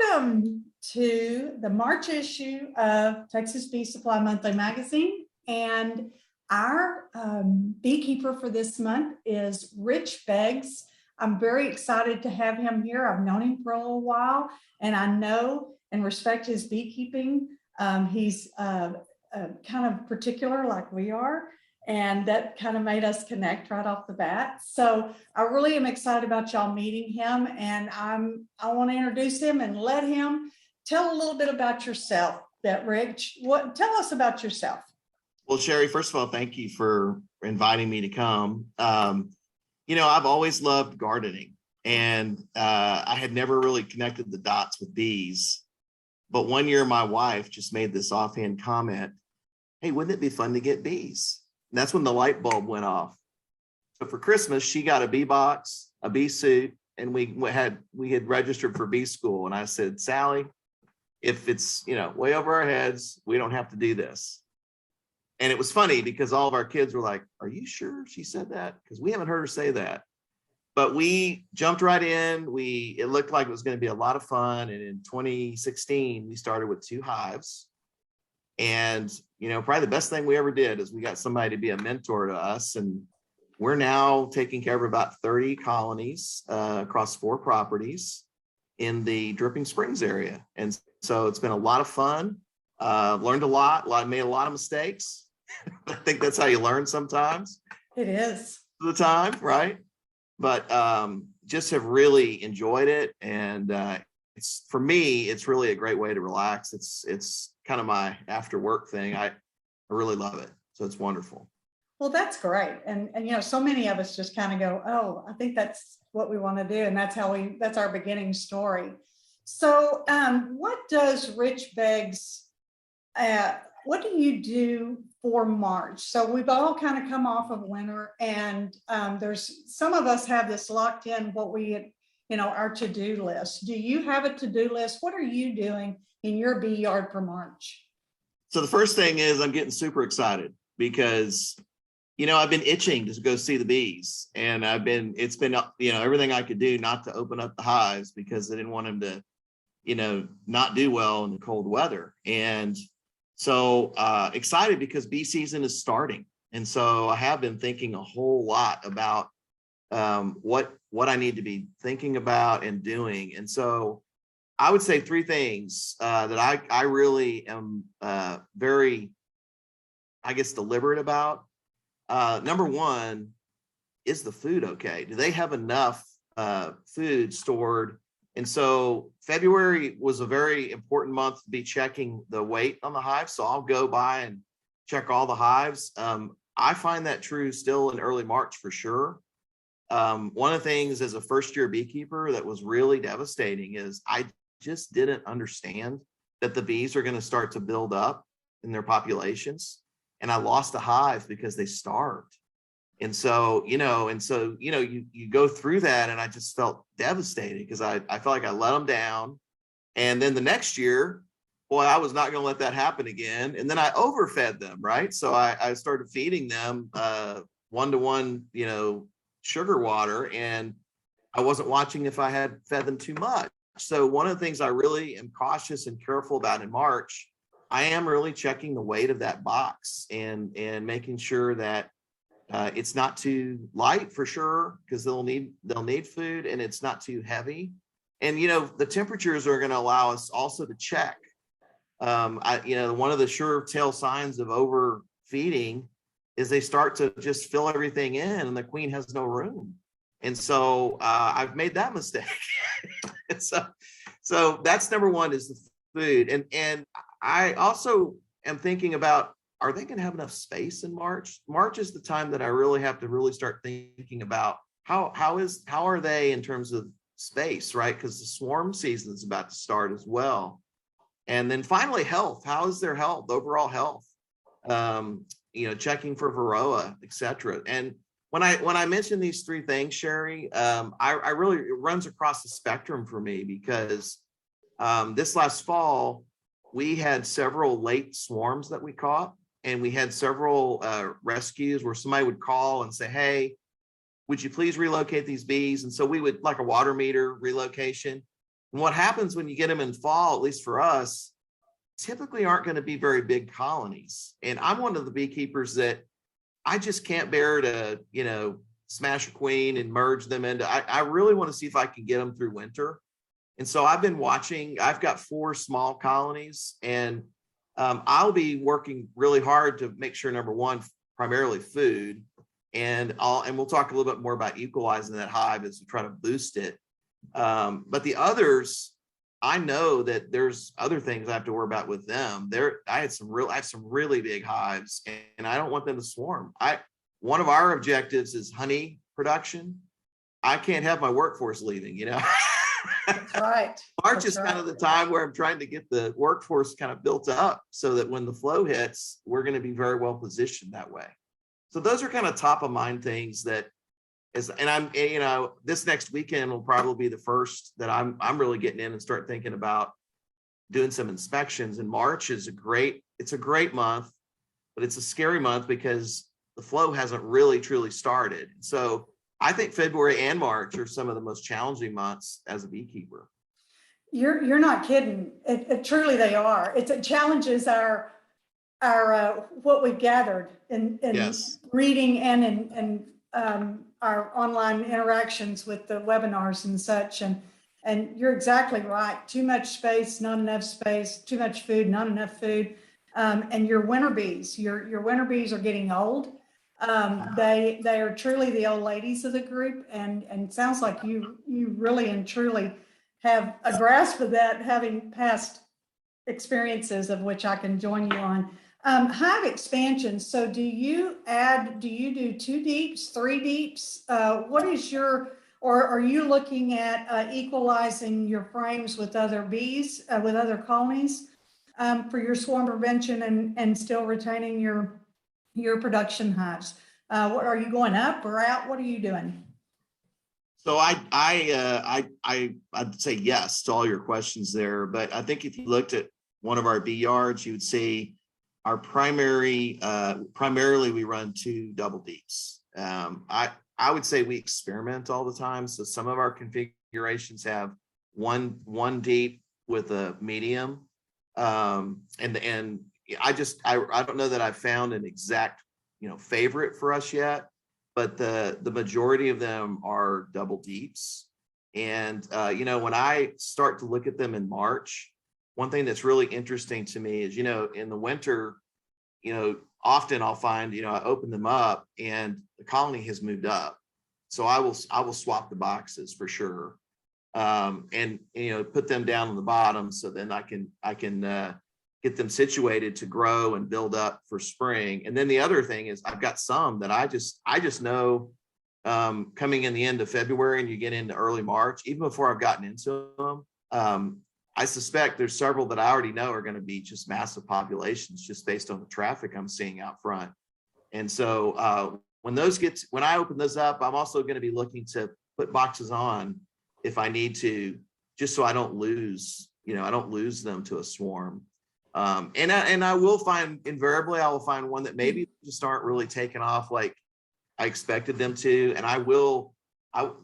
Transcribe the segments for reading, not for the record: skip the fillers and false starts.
Welcome to the March issue of Texas Bee Supply Monthly Magazine. And our beekeeper for this month is Rich Beggs. I'm very excited to have him here. I've known him for a little while, and I know and respect his beekeeping. He's kind of particular like we are, and that kind of made us connect right off the bat. So I really am excited about y'all meeting him, and I want to introduce him and let him tell a little bit about yourself. Rich, tell us about yourself. Well, Chari, first of all, thank you for inviting me to come. I've always loved gardening, and I had never really connected the dots with bees. But one year, my wife just made this offhand comment, "Hey, wouldn't it be fun to get bees?" And that's when the light bulb went off. So for Christmas, she got a bee box, a bee suit, and we had registered for bee school. And I said, "Sally, if it's way over our heads, we don't have to do this." And it was funny because all of our kids were like, "Are you sure she said that?" Because we haven't heard her say that. But we jumped right in. It looked like it was going to be a lot of fun. And in 2016, we started with 2 hives. And, probably the best thing we ever did is we got somebody to be a mentor to us. And we're now taking care of about 30 colonies across 4 properties in the Dripping Springs area. And so it's been a lot of fun. Learned a lot, made a lot of mistakes. I think that's how you learn sometimes. It is. The time, right? But just have really enjoyed it. And for me, it's really a great way to relax. It's kind of my after work thing. I really love it. So it's wonderful. Well, that's great. And so many of us just kind of go, "Oh, I think that's what we want to do." And that's our beginning story. So what does Rich Beggs, what do you do for March? So we've all kind of come off of winter, and there's some of us have this locked in, what we, our to-do list. Do you have a to-do list? What are you doing in your bee yard for March? So the first thing is I'm getting super excited because, I've been itching to go see the bees, and it's been, everything I could do not to open up the hives because I didn't want them to, not do well in the cold weather. And so excited because bee season is starting. And so I have been thinking a whole lot about what I need to be thinking about and doing. And so I would say 3 things that I really am very, deliberate about. Number 1, is the food okay? Do they have enough food stored? And so February was a very important month to be checking the weight on the hive. So I'll go by and check all the hives. I find that true still in early March for sure. One of the things as a first-year beekeeper that was really devastating is I just didn't understand that the bees are going to start to build up in their populations. And I lost a hive because they starved. And so, you go through that, and I just felt devastated because I felt like I let them down. And then the next year, boy, I was not going to let that happen again. And then I overfed them, right? So I started feeding them 1-to-1, sugar water, and I wasn't watching if I had fed them too much. So one of the things I really am cautious and careful about in March, I am really checking the weight of that box and making sure that it's not too light for sure, because they'll need food, and it's not too heavy. And the temperatures are going to allow us also to check. One of the sure tell signs of overfeeding is they start to just fill everything in, and the queen has no room. And so I've made that mistake. so that's number 1 is the food, and I also am thinking about, are they going to have enough space in March? March is the time that I really have to really start thinking about how are they in terms of space, right? Because the swarm season is about to start as well. And then finally, health. How is their health, overall health? Checking for varroa, et cetera. And when I mention these 3 things, Chari, I really, it runs across the spectrum for me because this last fall, we had several late swarms that we caught. And we had several rescues where somebody would call and say, "Hey, would you please relocate these bees?" And so we would, like a water meter relocation, And what happens when you get them in fall, at least for us, typically aren't going to be very big colonies. And I'm one of the beekeepers that I just can't bear to, smash a queen and merge them into, I really want to see if I can get them through winter. And so I've been watching, I've got 4 small colonies, and I'll be working really hard to make sure, number one, primarily food, and we'll talk a little bit more about equalizing that hive as we try to boost it. But the others, I know that there's other things I have to worry about with them. I have some really big hives, and I don't want them to swarm. One of our objectives is honey production. I can't have my workforce leaving, That's right. March is kind of the time where I'm trying to get the workforce kind of built up so that when the flow hits, we're going to be very well positioned that way. So those are kind of top of mind things that this next weekend will probably be the first that I'm really getting in and start thinking about doing some inspections. And March is it's a great month, but it's a scary month because the flow hasn't really truly started. So I think February and March are some of the most challenging months as a beekeeper. You're not kidding. It truly they are. It challenges our what we've gathered in Yes. reading and in our online interactions with the webinars and such. And you're exactly right. Too much space, not enough space. Too much food, not enough food. And your winter bees, your winter bees are getting old. They are truly the old ladies of the group, and sounds like you really and truly have a grasp of that, having past experiences of which I can join you on. Hive expansion. So do you do 2 deeps, 3 deeps? What is or are you looking at equalizing your frames with other bees, with other colonies, for your swarm prevention and still retaining your production hives? What are you going up or out? What are you doing? So I'd say yes to all your questions there, but I think if you looked at one of our bee yards, you would see our primarily we run 2 double deeps. I would say we experiment all the time. So some of our configurations have one deep with a medium, and I don't know that I've found an exact favorite for us yet, but the majority of them are double deeps. And when I start to look at them in March, one thing that's really interesting to me is in the winter, often I'll find I open them up and the colony has moved up, so I will swap the boxes for sure, and put them down on the bottom so then I can get them situated to grow and build up for spring. And then the other thing is I've got some that I just know coming in the end of February and you get into early March, even before I've gotten into them, I suspect there's several that I already know are going to be just massive populations just based on the traffic I'm seeing out front. And so when I open those up, I'm also going to be looking to put boxes on if I need to, just so I don't lose them to a swarm. And I will find, invariably, I will find one that maybe just aren't really taken off like I expected them to. And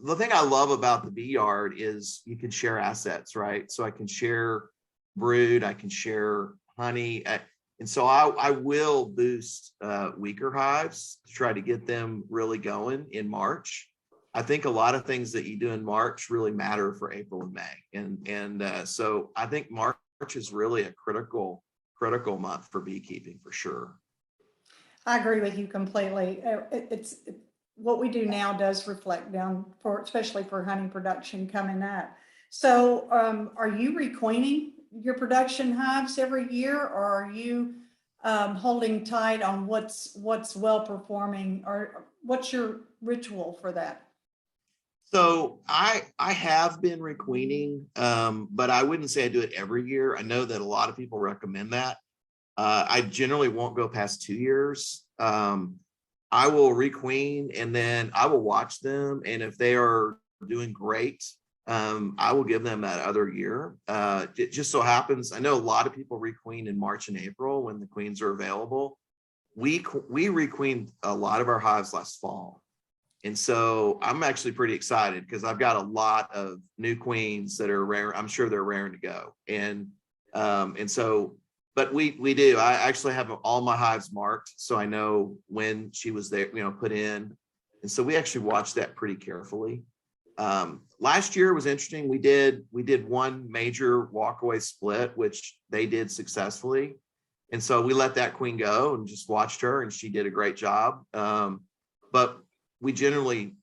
the thing I love about the bee yard is you can share assets, right? So I can share brood, I can share honey. And so I will boost weaker hives to try to get them really going in March. I think a lot of things that you do in March really matter for April and May. And so I think March is really a critical month for beekeeping for sure. I agree with you completely. What we do now does reflect down especially for honey production coming up. So are you requeening your production hives every year, or are you holding tight on what's well performing, or what's your ritual for that? So I have been requeening, but I wouldn't say I do it every year. I know that a lot of people recommend that. I generally won't go past 2 years. I will requeen and then I will watch them. And if they are doing great, I will give them that other year. It just so happens, I know a lot of people requeen in March and April when the queens are available. We requeened a lot of our hives last fall. And so I'm actually pretty excited because I've got a lot of new queens that are rare. I'm sure they're raring to go. And so, but we do. I actually have all my hives marked, so I know when she was there, put in. And so we actually watched that pretty carefully. Last year was interesting. We did one major walkaway split, which they did successfully. And so we let that queen go and just watched her, and she did a great job. But we generally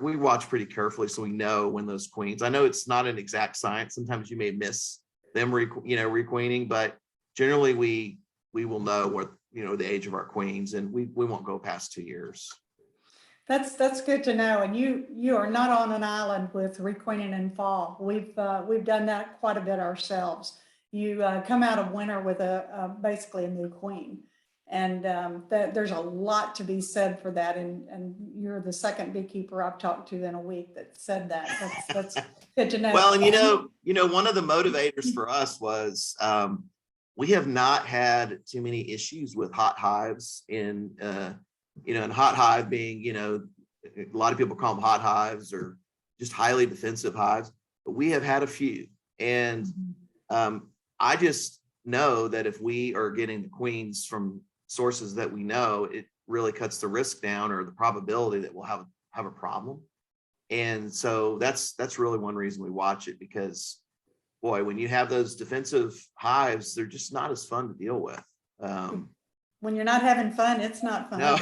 we watch pretty carefully, so we know when those queens. I know it's not an exact science. Sometimes you may miss them, requeening, but generally we will know what the age of our queens, and we won't go past 2 years. That's good to know. And you are not on an island with requeening in fall. We've done that quite a bit ourselves. You come out of winter with basically a new queen, and there's a lot to be said for that. And you're the second beekeeper I've talked to in a week that said that. That's good to know. Well, and one of the motivators for us was we have not had too many issues with hot hives and hot hive being, a lot of people call them hot hives or just highly defensive hives, but we have had a few. And I just know that if we are getting the queens from sources that we know, it really cuts the risk down or the probability that we'll have a problem. And so that's really one reason we watch it, because boy, when you have those defensive hives, they're just not as fun to deal with. When you're not having fun, it's not fun. No.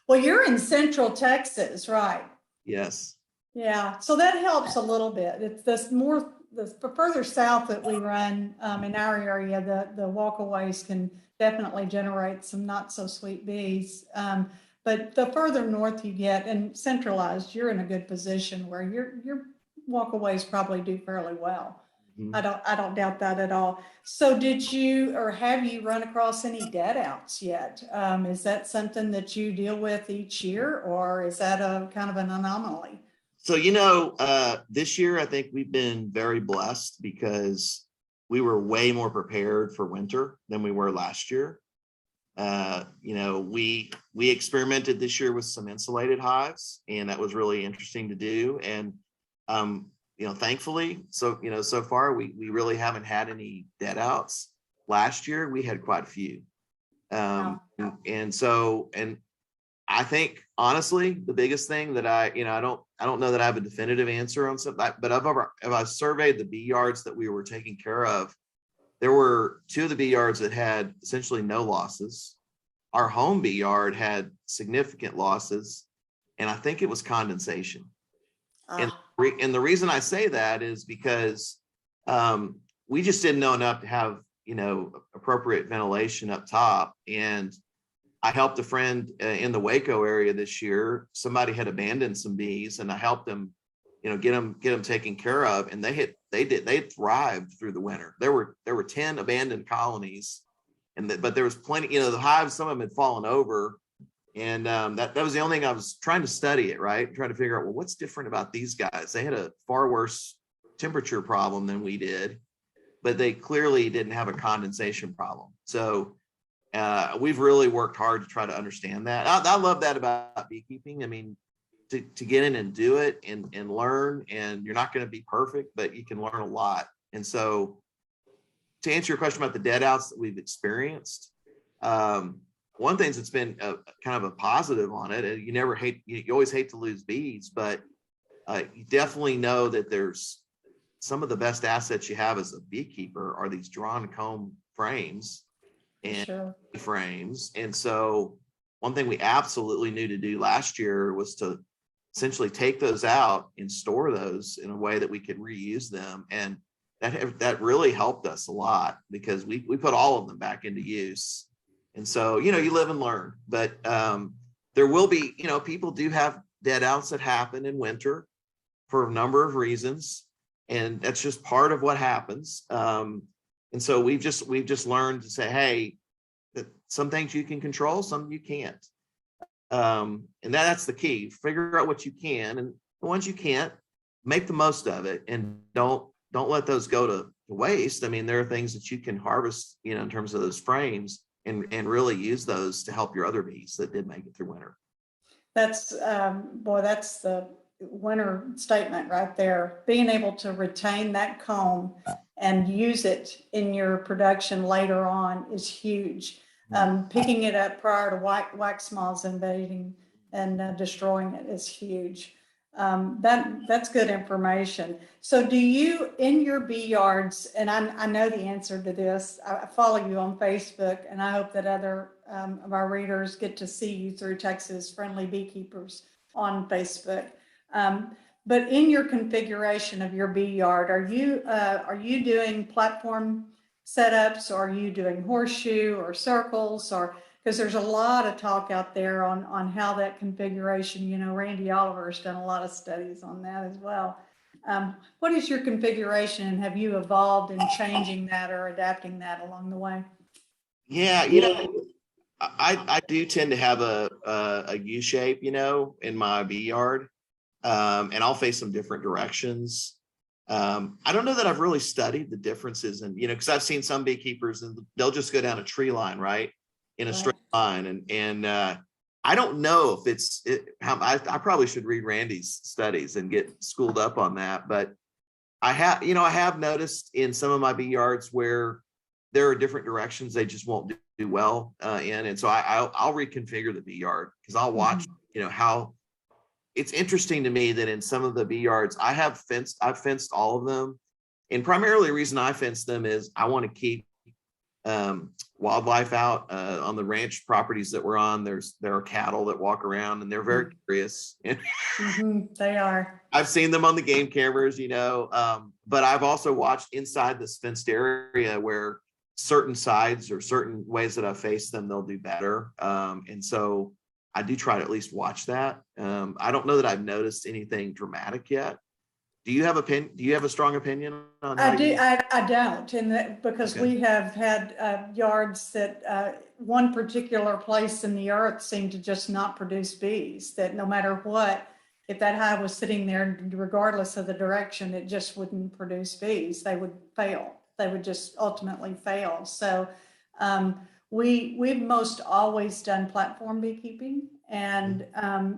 Well, you're in Central Texas, right? Yes. Yeah, so that helps a little bit. It's the further south that we run in our area, the walkaways can definitely generate some not so sweet bees. But the further north you get and centralized, you're in a good position where your walkaways probably do fairly well. I don't doubt that at all. So did you, or have you run across any dead outs yet? Is that something that you deal with each year, or is that a kind of an anomaly? So, this year, I think we've been very blessed because we were way more prepared for winter than we were last year. We experimented this year with some insulated hives, and that was really interesting to do. And, thankfully, so far we really haven't had any dead outs. Last year we had quite a few. Wow. And I think honestly, the biggest thing that I don't know that I have a definitive answer on something, but if I surveyed the bee yards that we were taking care of, there were 2 of the bee yards that had essentially no losses. Our home bee yard had significant losses, and I think it was condensation. And the reason I say that is because we just didn't know enough to have, appropriate ventilation up top. And I helped a friend in the Waco area this year. Somebody had abandoned some bees, and I helped them, get them taken care of. And they thrived through the winter. There were 10 abandoned colonies, but there was plenty, the hives, some of them had fallen over. And that was the only thing I was trying to study it, right? Trying to figure out, well, what's different about these guys? They had a far worse temperature problem than we did, but they clearly didn't have a condensation problem. So we've really worked hard to try to understand that. I love that about beekeeping. I mean, to get in and do it and learn, and you're not going to be perfect, but you can learn a lot. And so to answer your question about the dead outs that we've experienced, one thing that's been kind of a positive on it, you always hate to lose bees, but you definitely know that there's some of the best assets you have as a beekeeper are these drawn comb frames and frames. And so one thing we absolutely knew to do last year was to essentially take those out and store those in a way that we could reuse them. And that really helped us a lot because we put all of them back into use. And so, you live and learn, but there will be, people do have dead outs that happen in winter for a number of reasons. And that's just part of what happens. And so we've just learned to say, hey, that some things you can control, some you can't. And that's the key. Figure out what you can, and the ones you can't, make the most of it, and don't let those go to waste. I mean, there are things that you can harvest, in terms of those frames, and really use those to help your other bees that did make it through winter. That's, boy, that's the winner statement right there. Being able to retain that comb and use it in your production later on is huge. Picking it up prior to wax moths invading and destroying it is huge. That's good information. So do you, in your bee yards, and I know the answer to this, I follow you on Facebook, and I hope that other of our readers get to see you through Texas Friendly Beekeepers on Facebook. But in your configuration of your bee yard, are you doing platform setups, or are you doing horseshoe or circles, or because there's a lot of talk out there on how that configuration, you know, Randy Oliver's done a lot of studies on that as well. What is your configuration, and have you evolved in changing that or adapting that along the way? Yeah, I do tend to have a U shape, in my bee yard, and I'll face them different directions. I don't know that I've really studied the differences, and because I've seen some beekeepers and they'll just go down a tree line, right, in a straight line, and I don't know if I probably should read Randy's studies and get schooled up on that, but I have noticed in some of my bee yards where there are different directions they just won't do well in, and so I'll reconfigure the bee yard, because I'll watch how. It's interesting to me that in some of the bee yards I've fenced all of them, and primarily the reason I fence them is I want to keep wildlife out. On the ranch properties that we're on, there are cattle that walk around, and they're very curious. They are. I've seen them on the game cameras, but I've also watched inside this fenced area where certain sides or certain ways that I face them, they'll do better. And so I do try to at least watch that. I don't know that I've noticed anything dramatic yet. Do you have a strong opinion on how I don't, and because we have had yards that one particular place in the earth seemed to just not produce bees, that no matter what, if that hive was sitting there, regardless of the direction, it just wouldn't produce bees. They would fail. They would just ultimately fail. So we've most always done platform beekeeping, and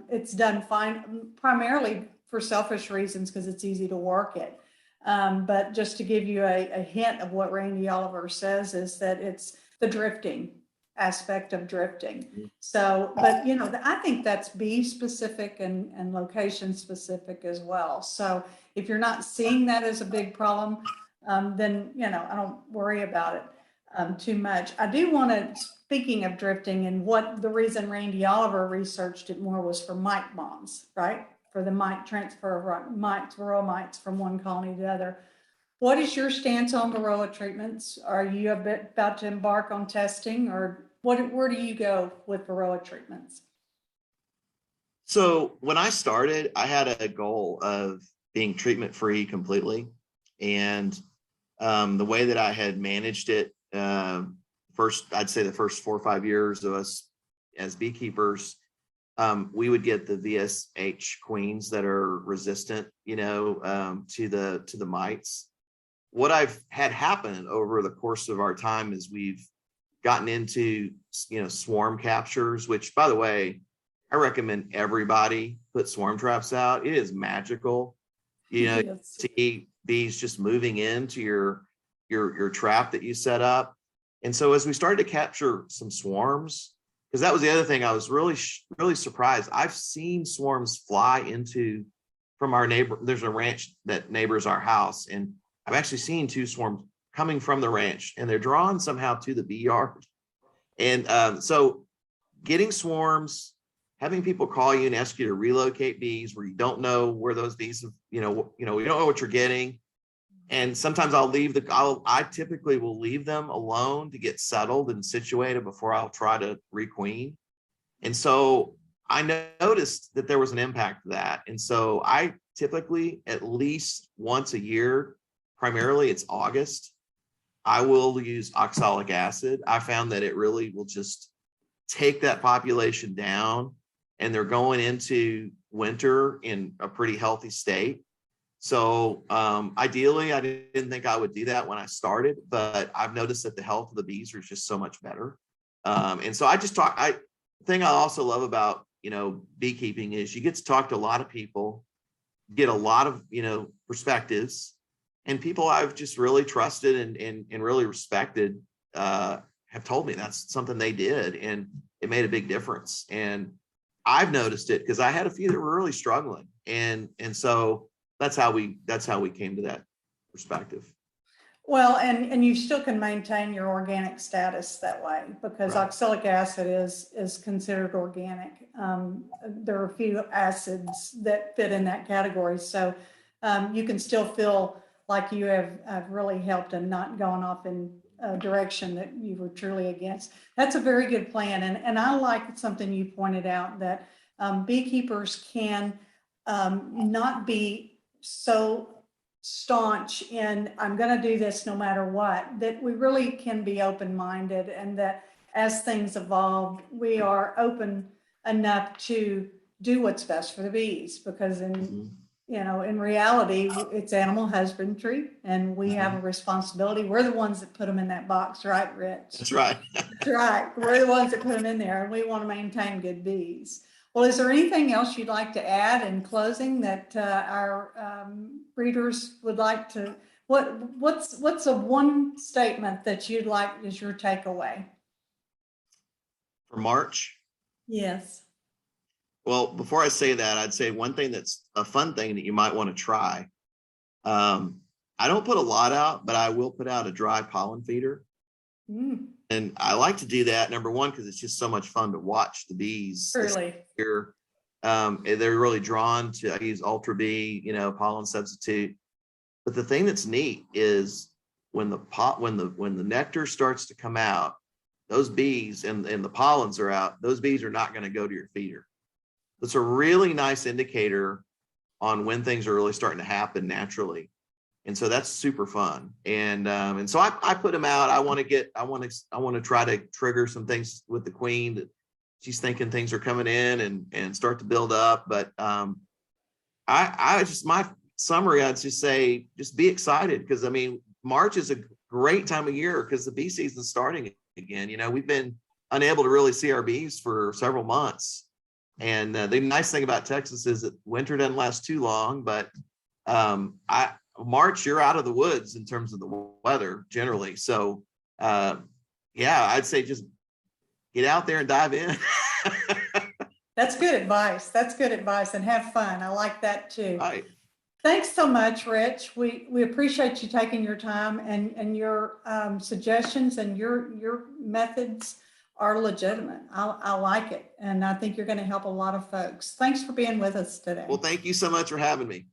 it's done fine, primarily for selfish reasons, because it's easy to work it. But just to give you a hint of what Randy Oliver says, is that it's the drifting aspect of drifting. So, but I think that's bee specific and location specific as well. So if you're not seeing that as a big problem, then I don't worry about it too much. I do want to, speaking of drifting, and what the reason Randy Oliver researched it more was for mite bombs, right? For the mite transfer of mites, varroa mites from one colony to the other. What is your stance on varroa treatments? Are you about to embark on testing, or where do you go with varroa treatments? So when I started, I had a goal of being treatment free completely. And the way that I had managed it, I'd say the first 4 or 5 years of us as beekeepers, we would get the VSH queens that are resistant, to the mites. What I've had happen over the course of our time is we've gotten into, swarm captures, which, by the way, I recommend everybody put swarm traps out. It is magical. See bees just moving into your trap that you set up. And so as we started to capture some swarms, because that was the other thing, I was really, really surprised. I've seen swarms fly from our neighbor. There's a ranch that neighbors our house, and I've actually seen 2 swarms coming from the ranch, and they're drawn somehow to the bee yard. And so getting swarms, having people call you and ask you to relocate bees where you don't know where those bees, you don't know what you're getting. And sometimes I typically will leave them alone to get settled and situated before I'll try to requeen. And so I noticed that there was an impact to that. And so I typically, at least once a year, primarily it's August, I will use oxalic acid. I found that it really will just take that population down, and they're going into winter in a pretty healthy state. So ideally, I didn't think I would do that when I started, but I've noticed that the health of the bees are just so much better. And so the thing I also love about beekeeping is you get to talk to a lot of people, get a lot of, perspectives, and people I've just really trusted and really respected have told me that's something they did, and it made a big difference. And I've noticed it because I had a few that were really struggling. And so that's how we came to that perspective. Well, and you still can maintain your organic status that way, because Right. oxalic acid is considered organic. There are a few acids that fit in that category. So you can still feel like you have really helped and not gone off in a direction that you were truly against. That's a very good plan. And I like something you pointed out, that beekeepers can not be so staunch in I'm going to do this no matter what, that we really can be open-minded, and that as things evolve, we are open enough to do what's best for the bees, because in reality, it's animal husbandry, and we have a responsibility. We're the ones that put them in that box, right, Rich? That's right. That's right. We're the ones that put them in there, and we want to maintain good bees. Well, is there anything else you'd like to add in closing that our readers would like to? What's a one statement that you'd like as your takeaway For March? Yes. Well, before I say that, I'd say one thing that's a fun thing that you might want to try. I don't put a lot out, but I will put out a dry pollen feeder. And I like to do that, number one, because it's just so much fun to watch the bees. Truly. Here. They're really drawn to, I use Ultra Bee, pollen substitute. But the thing that's neat is when the nectar starts to come out, those bees and the pollens are out, those bees are not going to go to your feeder. It's a really nice indicator on when things are really starting to happen naturally. And so that's super fun. And so I put them out. I want to try to trigger some things with the queen that she's thinking things are coming in and start to build up. But my summary, I'd just say, just be excited, because March is a great time of year because the bee season's starting again. We've been unable to really see our bees for several months. And the nice thing about Texas is that winter doesn't last too long, but March, you're out of the woods in terms of the weather generally. So I'd say just get out there and dive in. That's good advice. And have fun. I like that too. Right. Thanks so much, Rich. We appreciate you taking your time, and your suggestions and your methods are legitimate. I like it. And I think you're going to help a lot of folks. Thanks for being with us today. Well, thank you so much for having me.